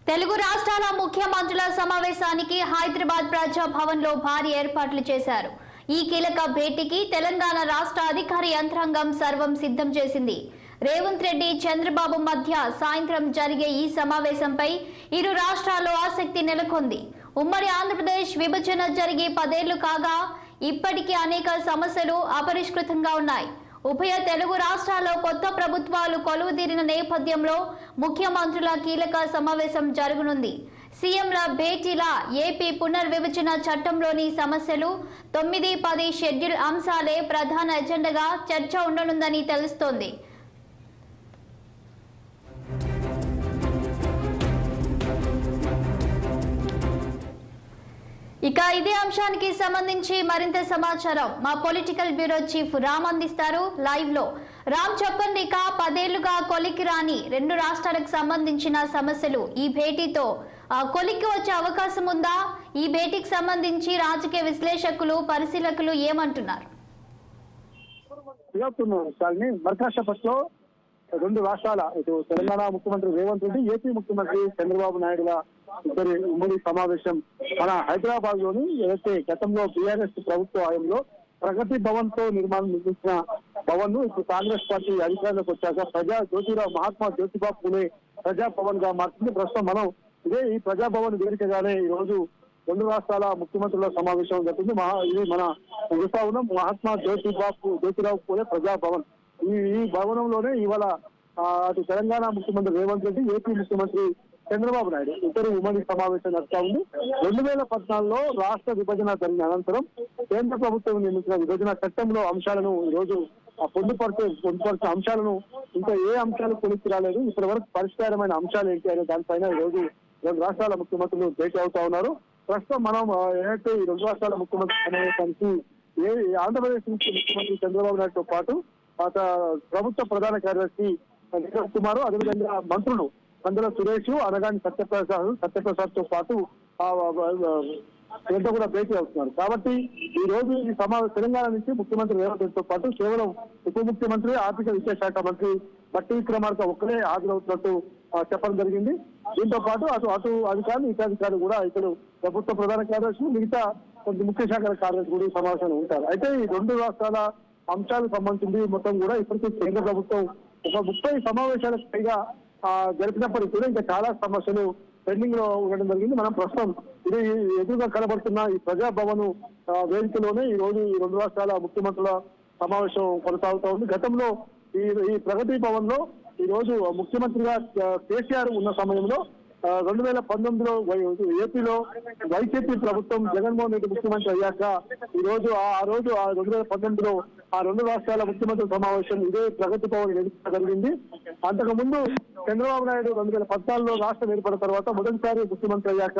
తెలుగు రాష్ట్రాల ముఖ్యమంత్రుల సమావేశానికి హైదరాబాద్ ప్రజా భవన్ లో భారీ ఏర్పాట్లు చేశారు. ఈ కీలక భేటీకి తెలంగాణ రాష్ట్ర అధికార యంత్రాంగం సర్వం సిద్ధం చేసింది. రేవంత్ రెడ్డి, చంద్రబాబు మధ్య సాయంత్రం జరిగే ఈ సమావేశంపై ఇరు రాష్ట్రాల్లో ఆసక్తి నెలకొంది. ఉమ్మడి ఆంధ్రప్రదేశ్ విభజన జరిగి 10 ఏళ్లు కాగా ఇప్పటికీ అనేక సమస్యలు అపరిష్కృతంగా ఉన్నాయి. ఉభయ తెలుగు రాష్ట్రాల్లో కొత్త ప్రభుత్వాలు కొలువుదీరిన నేపథ్యంలో ముఖ్యమంత్రుల కీలక సమావేశం జరగనుంది. సీఎంల భేటీల ఏపీ పునర్విభజన చట్టంలోని సమస్యలు 9, 10 షెడ్యూల్ అంశాలే ప్రధాన ఎజెండాగా చర్చ ఉండనుందని తెలుస్తోంది. ఇక ఇదే అంశానికి సంబంధించి మరింత సమాచారం మా పొలిటికల్ బ్యూరో చీఫ్ రామ్ అందిస్తారు లైవ్ లో. రామ్, చెప్పండి, ఇక 10 ఏళ్లుగా కొలికి రాని 2 రాష్ట్రాలకు సంబంధించిన సమస్యలు ఈ భేటీతో కొలికి వచ్చే అవకాశం ఉందా? ఈ భేటీకి సంబంధించి రాజకీయ విశ్లేషకులు, పరిశీలకులు ఏమంటున్నారు? మర్కాషపట్లో 2 రాష్ట్రాల ఇటు తెలంగాణ ముఖ్యమంత్రి రేవంత్ రెడ్డి, ఏపీ ముఖ్యమంత్రి చంద్రబాబు నాయుడుల ఇద్దరి ఉమ్మడి సమావేశం మన హైదరాబాద్ లోని ఏదైతే గతంలో బీఆర్ఎస్ ప్రభుత్వ హయాంలో ప్రగతి భవన్ తో నిర్మించిన భవన్ ను ఇప్పుడు కాంగ్రెస్ పార్టీ అధికారంలోకి వచ్చాక మహాత్మా జ్యోతిబా పూలే ప్రజా భవన్ గా మార్చింది. ప్రస్తుతం మనం ఈ ప్రజా భవన్ వేదికగానే ఈ రోజు 2 రాష్ట్రాల ముఖ్యమంత్రుల సమావేశం జరిగింది. ఇది మన ఉన్న మహాత్మా జ్యోతిరావు పూలే ప్రజా భవన్. ఈ భవనంలోనే ఇవాళ అటు తెలంగాణ ముఖ్యమంత్రి రేవంత్ రెడ్డి, ఏపీ ముఖ్యమంత్రి చంద్రబాబు నాయుడు ఇద్దరు ఉమ్మడి సమావేశం జరుగుతా ఉంది. 2014లో రాష్ట్ర విభజన జరిగిన అనంతరం కేంద్ర ప్రభుత్వం నిర్మించిన విభజన చట్టంలో అంశాలను ఈ రోజు పొందుపరిచే అంశాలను ఇంకా ఏ అంశాలు కొలిక్కి రాలేదు, ఇప్పటి వరకు పరిష్కారమైన అంశాలు ఏంటి అనే దానిపైన ఈ రోజు 2 రాష్ట్రాల ముఖ్యమంత్రులు భేటీ అవుతా ఉన్నారు. ప్రస్తుతం మనం ఏదైతే ఈ 2 రాష్ట్రాల ముఖ్యమంత్రి సమావేశానికి ఆంధ్రప్రదేశ్ నుంచి ముఖ్యమంత్రి చంద్రబాబు నాయుడుతో పాటు ప్రభుత్వ ప్రధాన కార్యదర్శి నీరవ్ కుమార్, అదేవిధంగా మంత్రులు అందులో సురేష్, అనగాని సత్యప్రసాద్ తో పాటు ఎంత కూడా భేటీ అవుతున్నారు. కాబట్టి ఈ రోజు ఈ తెలంగాణ నుంచి ముఖ్యమంత్రి రేవంత్ రెడ్డితో పాటు కేవలం ఉప ముఖ్యమంత్రి, ఆర్థిక విద్యాశాఖ మంత్రి బట్టి విక్రమార్క ఒక్కరే హాజరవుతున్నట్టు చెప్పడం జరిగింది. దీంతో పాటు అటు అధికారులు, ఇతర అధికారులు కూడా ఇక్కడ ప్రభుత్వ ప్రధాన కార్యదర్శులు, మిగతా కొన్ని ముఖ్య శాఖల కార్యదర్శి కూడా ఈ సమావేశంలో ఉంటారు. అయితే ఈ 2 రాష్ట్రాల అంశాలకు సంబంధించింది మొత్తం కూడా ఇప్పటికీ కేంద్ర ప్రభుత్వం ఒక 30 సమావేశాలకు పైగా జరిపినప్పటికీ కూడా ఇంకా చాలా సమస్యలు పెండింగ్ లో ఉండడం జరిగింది. మనం ప్రస్తుతం ఇది ఎదురుగా కనబడుతున్న ఈ ప్రజాభవన్ వేదికలోనే ఈ రోజు ఈ 2 రాష్ట్రాల ముఖ్యమంత్రుల సమావేశం కొనసాగుతూ ఉంది. గతంలో ఈ ప్రగతి భవన్ లో ఈ రోజు ముఖ్యమంత్రిగా కేసీఆర్ ఉన్న సమయంలో 2019లో ఏపీలో వైసీపీ ప్రభుత్వం జగన్మోహన్ రెడ్డి ముఖ్యమంత్రి అయ్యాక ఈ రోజు 2019లో ఆ 2 రాష్ట్రాల ముఖ్యమంత్రుల సమావేశం ఇదే ప్రగతి భవన్ వేదిక జరిగింది. అంతకుముందు చంద్రబాబు నాయుడు 2014లో రాష్ట్రం ఏర్పడిన తర్వాత మొదటిసారి ముఖ్యమంత్రి అయ్యాక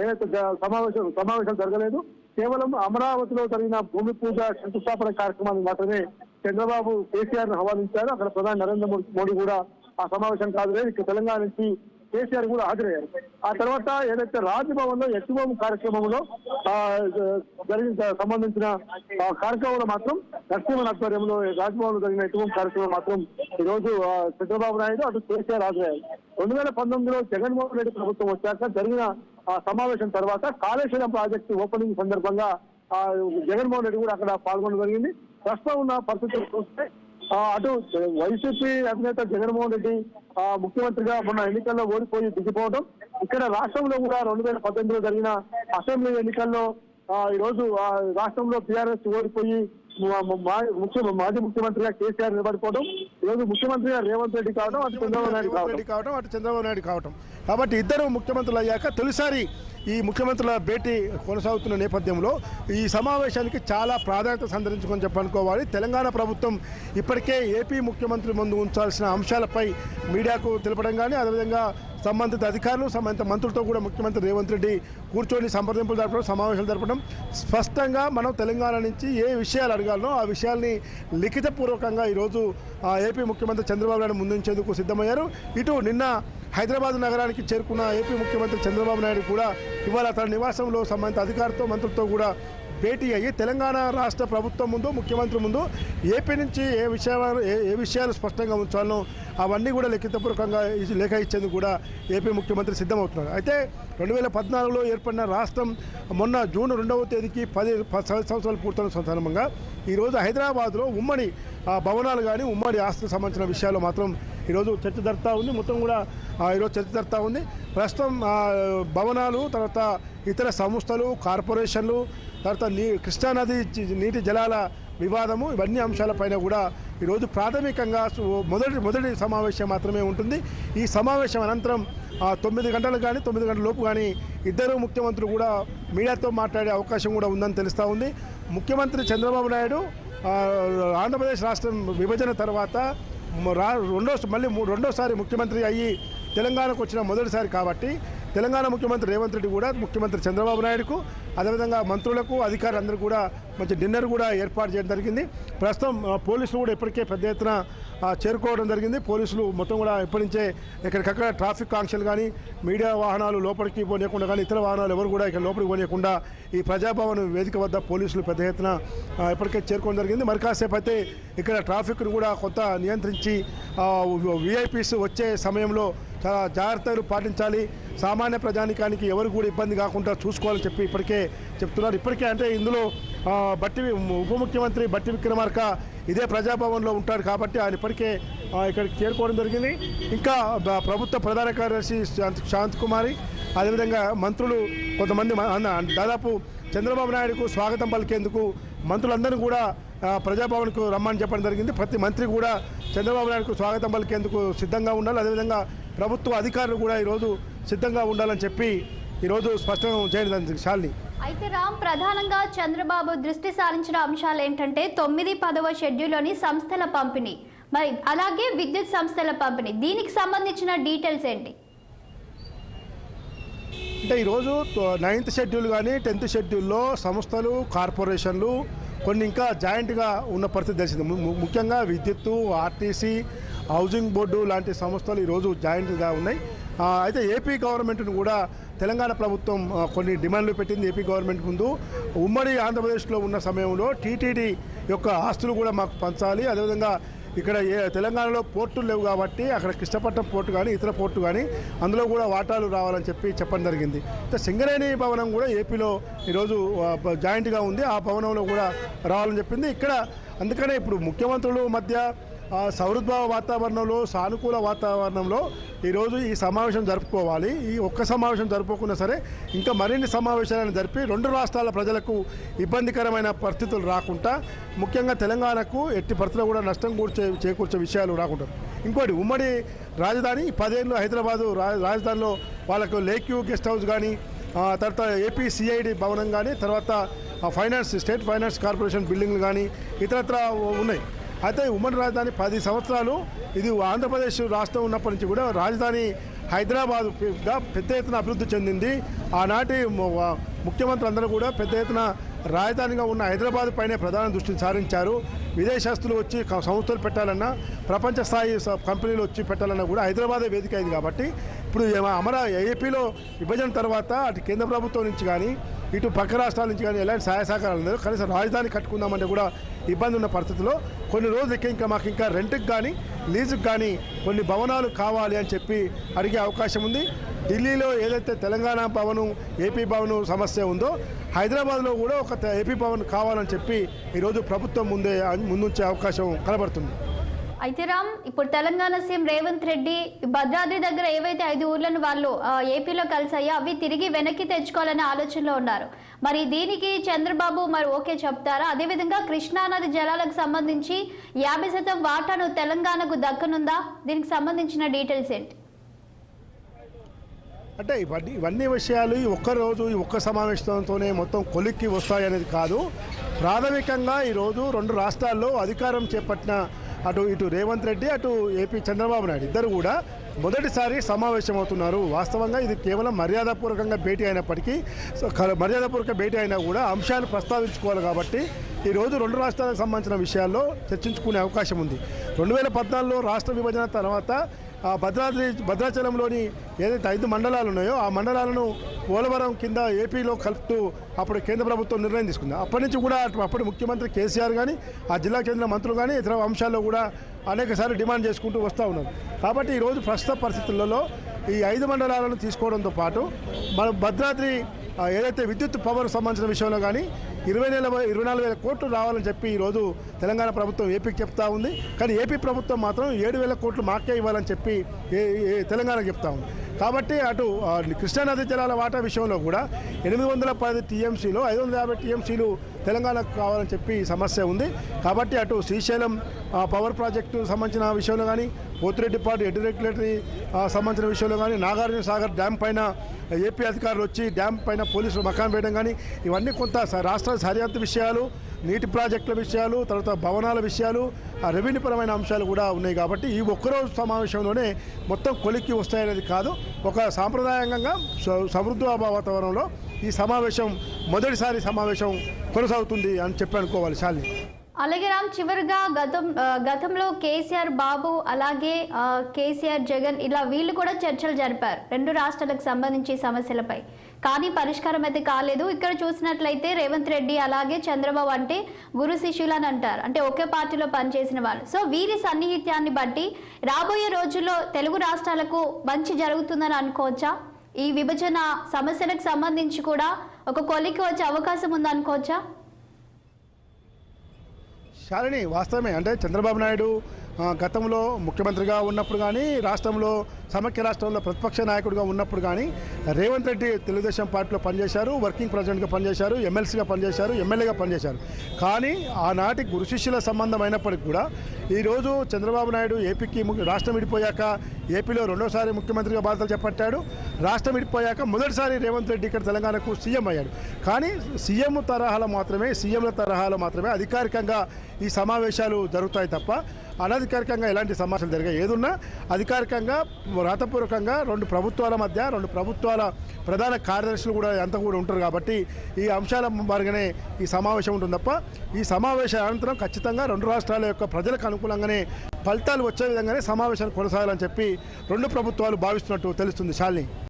ఏదైతే సమావేశం జరగలేదు. కేవలం అమరావతిలో జరిగిన భూమి పూజ శంకుస్థాపన కార్యక్రమాన్ని మాత్రమే చంద్రబాబు కేసీఆర్ ఆహ్వానించారు. అక్కడ ప్రధాని నరేంద్ర మోడీ కూడా ఆ సమావేశం కాదు, ఇక్కడ తెలంగాణ నుంచి కేసీఆర్ కూడా హాజరయ్యారు. ఆ తర్వాత ఏదైతే రాజ్భవన్ లో ఎత్తుబొమ్మ కార్యక్రమంలో సంబంధించిన కార్యక్రమంలో మాత్రం నరసింహన్ ఆధ్వర్యంలో రాజ్భవన్ లో జరిగిన ఎత్తుబొమ్మ కార్యక్రమం మాత్రం ఈ రోజు చంద్రబాబు నాయుడు అటు కేసీఆర్ హాజరయ్యారు. 2019లో జగన్మోహన్ రెడ్డి ప్రభుత్వం వచ్చాక జరిగిన సమావేశం తర్వాత కాళేశ్వరం ప్రాజెక్టు ఓపెనింగ్ సందర్భంగా జగన్మోహన్ రెడ్డి కూడా అక్కడ పాల్గొనడం జరిగింది. ప్రస్తుతం ఉన్న పరిస్థితులు చూస్తే అటు వైసీపీ అధినేత జగన్మోహన్ రెడ్డి ముఖ్యమంత్రిగా మొన్న ఎన్నికల్లో ఓడిపోయి దిగిపోవడం, ఇక్కడ రాష్ట్రంలో కూడా 2018లో జరిగిన అసెంబ్లీ ఎన్నికల్లో ఈ రోజు రాష్ట్రంలో టీఆర్ఎస్ ఓడిపోయి మాజీ ముఖ్యమంత్రిగా కేసీఆర్ నిలబడిపోవడం, ఈ రోజు ముఖ్యమంత్రిగా రేవంత్ రెడ్డి కావడం, అటు చంద్రబాబు నాయుడు కావడం. కాబట్టి ఇద్దరు ముఖ్యమంత్రులు అయ్యాక తొలిసారి ఈ ముఖ్యమంత్రుల భేటీ కొనసాగుతున్న నేపథ్యంలో ఈ సమావేశానికి చాలా ప్రాధాన్యత సంతరించుకొని చెప్పనుకోవాలి. తెలంగాణ ప్రభుత్వం ఇప్పటికే ఏపీ ముఖ్యమంత్రి ముందు ఉంచాల్సిన అంశాలపై మీడియాకు తెలపడం కానీ, అదేవిధంగా సంబంధిత అధికారులు, సంబంధిత మంత్రులతో కూడా ముఖ్యమంత్రి రేవంత్ రెడ్డి కూర్చొని సంప్రదింపులు జరపడం, సమావేశాలు జరపడం, స్పష్టంగా మనం తెలంగాణ నుంచి ఏ విషయాలు అడగాలనో ఆ విషయాల్ని లిఖితపూర్వకంగా ఈరోజు ఏపీ ముఖ్యమంత్రి చంద్రబాబు నాయుడు ముందుంచేందుకు సిద్ధమయ్యారు. ఇటు నిన్న హైదరాబాద్ నగరానికి చేరుకున్న ఏపీ ముఖ్యమంత్రి చంద్రబాబు నాయుడు కూడా ఇవాళ తన నివాసంలో సంబంధిత అధికారులతో, మంత్రులతో కూడా భేటీ అయ్యి తెలంగాణ రాష్ట్ర ప్రభుత్వం ముందు ముఖ్యమంత్రి ముందు ఏపీ నుంచి ఏ విషయాలు స్పష్టంగా ఉంచాలో అవన్నీ కూడా లిఖితపూర్వకంగా లేఖ ఇచ్చేందుకు కూడా ఏపీ ముఖ్యమంత్రి సిద్ధమవుతున్నారు. అయితే 2014లో ఏర్పడిన రాష్ట్రం మొన్న జూన్ 2వ తేదీకి 10 సంవత్సరాలు పూర్తయిన సందర్భంగా ఈరోజు హైదరాబాద్లో ఉమ్మడి భవనాలు కానీ ఉమ్మడి ఆస్తులకు సంబంధించిన విషయాల్లో మాత్రం ఈరోజు చర్చ జరుగుతూ ఉంది. మొత్తం కూడా ఈరోజు చర్చ జరుగుతూ ఉంది. ప్రస్తుతం భవనాలు, తర్వాత ఇతర సంస్థలు, కార్పొరేషన్లు, తర్వాత కృష్ణానది నీటి జలాల వివాదము, ఇవన్నీ అంశాలపైన కూడా ఈరోజు ప్రాథమికంగా మొదటి సమావేశం మాత్రమే ఉంటుంది. ఈ సమావేశం అనంతరం 9 గంటలకు కానీ 9 గంటల లోపు కానీ ఇద్దరు ముఖ్యమంత్రులు కూడా మీడియాతో మాట్లాడే అవకాశం కూడా ఉందని తెలుస్తూ ఉంది. ముఖ్యమంత్రి చంద్రబాబు నాయుడు ఆంధ్రప్రదేశ్ రాష్ట్రం విభజన తర్వాత రెండోసారి ముఖ్యమంత్రి అయ్యి తెలంగాణకు వచ్చిన మొదటిసారి కాబట్టి తెలంగాణ ముఖ్యమంత్రి రేవంత్ రెడ్డి కూడా ముఖ్యమంత్రి చంద్రబాబు నాయుడుకు, అదేవిధంగా మంత్రులకు, అధికారులందరూ కూడా మంచి డిన్నర్ కూడా ఏర్పాటు చేయడం జరిగింది. ప్రస్తుతం పోలీసులు కూడా ఇప్పటికే పెద్ద ఎత్తున చేరుకోవడం జరిగింది. పోలీసులు మొత్తం కూడా ఇప్పటి నుంచే ఎక్కడికక్కడ ట్రాఫిక్ ఆంక్షలు కానీ, మీడియా వాహనాలు లోపలికి పోనీయకుండా కానీ, ఇతర వాహనాలు ఎవరు కూడా ఇక్కడ లోపలికి పోనీయకుండా ఈ ప్రజాభవన్ వేదిక వద్ద పోలీసులు పెద్ద ఎత్తున ఇప్పటికే చేరుకోవడం జరిగింది. మరి కాసేపు అయితే ఇక్కడ ట్రాఫిక్ను కూడా కొంత నియంత్రించి విఐపీస్ వచ్చే సమయంలో చాలా జాగ్రత్తలు పాటించాలి, సామాన్య ప్రజానికానికి ఎవరు కూడా ఇబ్బంది కాకుండా చూసుకోవాలని చెప్పి ఇప్పటికే చెప్తున్నారు. ఇప్పటికే అంటే ఇందులో ఉప ముఖ్యమంత్రి బట్టి విక్రమార్క ఇదే ప్రజాభవన్లో ఉంటాడు కాబట్టి ఆయన ఇప్పటికే ఇక్కడికి చేరుకోవడం జరిగింది. ఇంకా ప్రభుత్వ ప్రధాన కార్యదర్శి శాంతకుమారి, అదేవిధంగా మంత్రులు కొంతమంది దాదాపు చంద్రబాబు నాయుడుకు స్వాగతం పలికేందుకు మంత్రులందరూ కూడా ప్రజాభవన్కు రమ్మని చెప్పడం జరిగింది. ప్రతి మంత్రి కూడా చంద్రబాబు నాయుడుకు స్వాగతం పలికేందుకు సిద్ధంగా ఉండాలి. అదేవిధంగా ప్రభుత్వ అధికారులు కూడా ఈరోజు సిద్ధంగా ఉండాలని చెప్పి ఈరోజు స్పష్టం చేయడం జరిగింది. శాలిని, అయితే రామ్, ప్రధానంగా చంద్రబాబు దృష్టి సారించిన అంశాలు ఏంటంటే 9, 10వ షెడ్యూల్లోని సంస్థల పంపిణీ, మరి అలాగే విద్యుత్ సంస్థల పంపిణీ, దీనికి సంబంధించిన డీటెయిల్స్ ఏంటి? అంటే ఈరోజు 9th షెడ్యూల్ కానీ 10th షెడ్యూల్లో సంస్థలు, కార్పొరేషన్లు కొన్ని ఇంకా జాయింట్గా ఉన్న పరిస్థితి తెలిసింది. ముఖ్యంగా విద్యుత్తు, ఆర్టీసీ, హౌసింగ్ బోర్డు లాంటి సంస్థలు ఈరోజు జాయింట్గా ఉన్నాయి. అయితే ఏపీ గవర్నమెంట్ను కూడా తెలంగాణ ప్రభుత్వం కొన్ని డిమాండ్లు పెట్టింది. ఏపీ గవర్నమెంట్ ముందు ఉమ్మడి ఆంధ్రప్రదేశ్లో ఉన్న సమయంలో టీటీడీ యొక్క ఆస్తులు కూడా మాకు పంచాలి, అదేవిధంగా ఇక్కడ తెలంగాణలో పోర్టులు లేవు కాబట్టి అక్కడ కృష్ణపట్నం పోర్టు కానీ ఇతర పోర్టు కానీ అందులో కూడా వాటాలు రావాలని చెప్పడం జరిగింది. సింగరేణి భవనం కూడా ఏపీలో ఈరోజు జాయింట్గా ఉంది, ఆ భవనంలో కూడా రావాలని చెప్పింది. ఇక్కడ అందుకనే ఇప్పుడు ముఖ్యమంత్రుల మధ్య సౌహృద్భావ వాతావరణంలో, సానుకూల వాతావరణంలో ఈరోజు ఈ సమావేశం జరుపుకోవాలి. ఈ ఒక్క సమావేశం జరుపుకున్నా సరే ఇంకా మరిన్ని సమావేశాలను జరిపి రెండు రాష్ట్రాల ప్రజలకు ఇబ్బందికరమైన పరిస్థితులు రాకుండా, ముఖ్యంగా తెలంగాణకు ఎట్టి పరిస్థితుల్లో కూడా నష్టం చేకూర్చే విషయాలు రాకుండా. ఇంకోటి, ఉమ్మడి రాజధాని 10 ఏళ్ళు హైదరాబాదు రాజధానిలో వాళ్ళకు లేక్ వ్యూ గెస్ట్ హౌస్ కానీ, తర్వాత ఏపీ సిఐడి భవనం కానీ, తర్వాత స్టేట్ ఫైనాన్స్ కార్పొరేషన్ బిల్డింగ్లు కానీ ఇతరత్ర ఉన్నాయి. అయితే ఉమ్మడి రాజధాని 10 సంవత్సరాలు ఇది ఆంధ్రప్రదేశ్ రాష్ట్రం ఉన్నప్పటి నుంచి కూడా రాజధాని హైదరాబాద్గా పెద్ద ఎత్తున అభివృద్ధి చెందింది. ఆనాటి ముఖ్యమంత్రి అందరూ కూడా పెద్ద ఎత్తున రాజధానిగా ఉన్న హైదరాబాద్ పైనే ప్రధాన దృష్టిని సారించారు. విదేశస్తులు వచ్చి సంస్థలు పెట్టాలన్నా, ప్రపంచ స్థాయి కంపెనీలు వచ్చి పెట్టాలన్నా కూడా హైదరాబాదే వేదిక అయింది. కాబట్టి ఇప్పుడు ఏపీలో విభజన తర్వాత అటు కేంద్ర ప్రభుత్వం నుంచి కానీ ఇటు పక్క రాష్ట్రాల నుంచి కానీ ఎలాంటి సహాయ సహకారాలు లేదు. కనీసం రాజధాని కట్టుకుందామంటే కూడా ఇబ్బంది ఉన్న పరిస్థితుల్లో కొన్ని రోజులకి మాకు ఇంకా రెంట్కి కానీ లీజుకి కానీ కొన్ని భవనాలు కావాలి అని చెప్పి అడిగే అవకాశం ఉంది. ఢిల్లీలో ఏదైతే తెలంగాణ భవనం, ఏపీ భవనం సమస్య ఉందో హైదరాబాద్లో కూడా ఒక ఏపీ భవన్ కావాలని చెప్పి ఈరోజు ప్రభుత్వం ముందుంచే అవకాశం కనబడుతుంది. అయితే రామ్, ఇప్పుడు తెలంగాణ సీఎం రేవంత్ రెడ్డి భద్రాద్రి దగ్గర ఏవైతే 5 ఊర్లను వాళ్ళు ఏపీలో కలిసాయో అవి తిరిగి వెనక్కి తెచ్చుకోవాలనే ఆలోచనలో ఉన్నారు. మరి దీనికి చంద్రబాబు ఓకే చెప్తారా? అదేవిధంగా కృష్ణానది జలాలకు సంబంధించి 50% వాటాను తెలంగాణకు దక్కనుందా? దీనికి సంబంధించిన డీటెయిల్స్ ఏంటి? అంటే ఇవన్నీ విషయాలు ఒక్క సమావేశంతోనే మొత్తం కొలిక్కి వస్తాయనేది కాదు. ప్రాథమికంగా ఈరోజు 2 రాష్ట్రాల్లో అధికారం చేపట్టిన ఇటు రేవంత్ రెడ్డి, అటు ఏపీ చంద్రబాబు నాయుడు ఇద్దరు కూడా మొదటిసారి సమావేశం అవుతున్నారు. వాస్తవంగా ఇది కేవలం మర్యాదపూర్వకంగా భేటీ అయినప్పటికీ, మర్యాదపూర్వక భేటీ అయినా కూడా అంశాలు ప్రస్తావించుకోవాలి కాబట్టి ఈరోజు 2 రాష్ట్రాలకు సంబంధించిన విషయాల్లో చర్చించుకునే అవకాశం ఉంది. 2014లో రాష్ట్ర విభజన తర్వాత భద్రాచలంలోని ఏదైతే 5 మండలాలు ఉన్నాయో ఆ మండలాలను పోలవరం కింద ఏపీలో కలుపుతూ అప్పుడు కేంద్ర ప్రభుత్వం నిర్ణయం తీసుకుంది. అప్పటి నుంచి కూడా అప్పటి ముఖ్యమంత్రి కేసీఆర్ కానీ ఆ జిల్లా కేంద్ర మంత్రులు కానీ ఇతర అంశాల్లో కూడా అనేకసార్లు డిమాండ్ చేసుకుంటూ వస్తూ ఉన్నారు. కాబట్టి ఈరోజు ప్రస్తుత పరిస్థితులలో ఈ 5 మండలాలను తీసుకోవడంతో పాటు మన భద్రాద్రి ఏదైతే విద్యుత్ పవర్ సంబంధించిన విషయంలో కానీ 24,000 కోట్లు రావాలని చెప్పి ఈరోజు తెలంగాణ ప్రభుత్వం ఏపీకి చెప్తా ఉంది. కానీ ఏపీ ప్రభుత్వం మాత్రం 7,000 కోట్లు మాకే ఇవ్వాలని చెప్పి తెలంగాణకు చెప్తా ఉంది. కాబట్టి అటు కృష్ణానది జలాల వాటా విషయంలో కూడా 810 టీఎంసీలో 550 టీఎంసీలు తెలంగాణకు కావాలని చెప్పి సమస్య ఉంది. కాబట్టి అటు శ్రీశైలం పవర్ ప్రాజెక్టు సంబంధించిన విషయంలో కానీ పోతిరెడ్డిపాడు ఎడ్డు రెగ్యులేటరీ సంబంధించిన విషయంలో కానీ నాగార్జున సాగర్ డ్యామ్ పైన ఏపీ అధికారులు వచ్చి డ్యామ్ పైన పోలీసులు మకాం వేయడం కానీ ఇవన్నీ కొంత రాష్ట్ర సరిహద్దు విషయాలు, నీటి ప్రాజెక్టుల విషయాలు, తర్వాత భవనాల విషయాలు, రెవెన్యూ పరమైన అంశాలు కూడా ఉన్నాయి. కాబట్టి ఈ ఒక్కరోజు సమావేశంలోనే మొత్తం కొలిక్కి వస్తాయనేది కాదు. ఒక సాంప్రదాయంగా సమృద్ధ వాతావరణంలో ఈ సమావేశం మొదటిసారి సమావేశం కొనసాగుతుంది అని చెప్పి అనుకోవాలి. శాలిని, అలాగే రామ్, చివరిగా గతంలో కేసీఆర్ బాబు అలాగే కేసీఆర్ జగన్ ఇలా వీళ్ళు కూడా చర్చలు జరిపారు 2 రాష్ట్రాలకు సంబంధించి సమస్యలపై. కానీ పరిష్కారం అయితే కాలేదు. ఇక్కడ చూసినట్లయితే రేవంత్ రెడ్డి అలాగే చంద్రబాబు అంటే గురు శిష్యులు అని అంటారు, అంటే ఒకే పార్టీలో పనిచేసిన వాళ్ళు. సో వీరి సన్నిహిత్యాన్ని బట్టి రాబోయే రోజుల్లో తెలుగు రాష్ట్రాలకు మంచి జరుగుతుందని అనుకోవచ్చా? ఈ విభజన సమస్యలకు సంబంధించి కూడా ఒక కొలికి వచ్చే అవకాశం ఉందనుకోవచ్చా? శాలిని, వాస్తవమే. అంటే చంద్రబాబు నాయుడు గతంలో ముఖ్యమంత్రిగా ఉన్నప్పుడు కానీ రాష్ట్రంలో సమైక్య రాష్ట్రంలో ప్రతిపక్ష నాయకుడిగా ఉన్నప్పుడు కానీ రేవంత్ రెడ్డి తెలుగుదేశం పార్టీలో పనిచేశారు, వర్కింగ్ ప్రెసిడెంట్గా పనిచేశారు, ఎమ్మెల్సీగా పనిచేశారు, ఎమ్మెల్యేగా పనిచేశారు. కానీ ఆనాటి గురు శిష్యుల సంబంధం అయినప్పటికీ కూడా ఈరోజు చంద్రబాబు నాయుడు ఏపీకి రాష్ట్రం విడిపోయాక ఏపీలో 2వసారి ముఖ్యమంత్రిగా బాధ్యతలు చేపట్టాడు. రాష్ట్రం విడిపోయాక మొదటిసారి రేవంత్ రెడ్డి ఇక్కడ తెలంగాణకు సీఎం అయ్యాడు. కానీ సీఎంల తరహాలో మాత్రమే అధికారికంగా ఈ సమావేశాలు జరుగుతాయి తప్ప అనధికారికంగా ఎలాంటి సమావేశాలు జరిగాయి. ఏదున్నా అధికారికంగా రాతపూర్వకంగా 2 ప్రభుత్వాల మధ్య 2 ప్రభుత్వాల ప్రధాన కార్యదర్శులు కూడా అంతా కూడా ఉంటారు. కాబట్టి ఈ అంశాల మార్గనే ఈ సమావేశం ఉంటుంది తప్ప ఈ సమావేశం అనంతరం ఖచ్చితంగా 2 రాష్ట్రాల యొక్క ప్రజలకు అనుకూలంగానే ఫలితాలు వచ్చే విధంగానే సమావేశాలు కొనసాగాలని చెప్పి 2 ప్రభుత్వాలు భావిస్తున్నట్టు తెలుస్తుంది. శాలిని.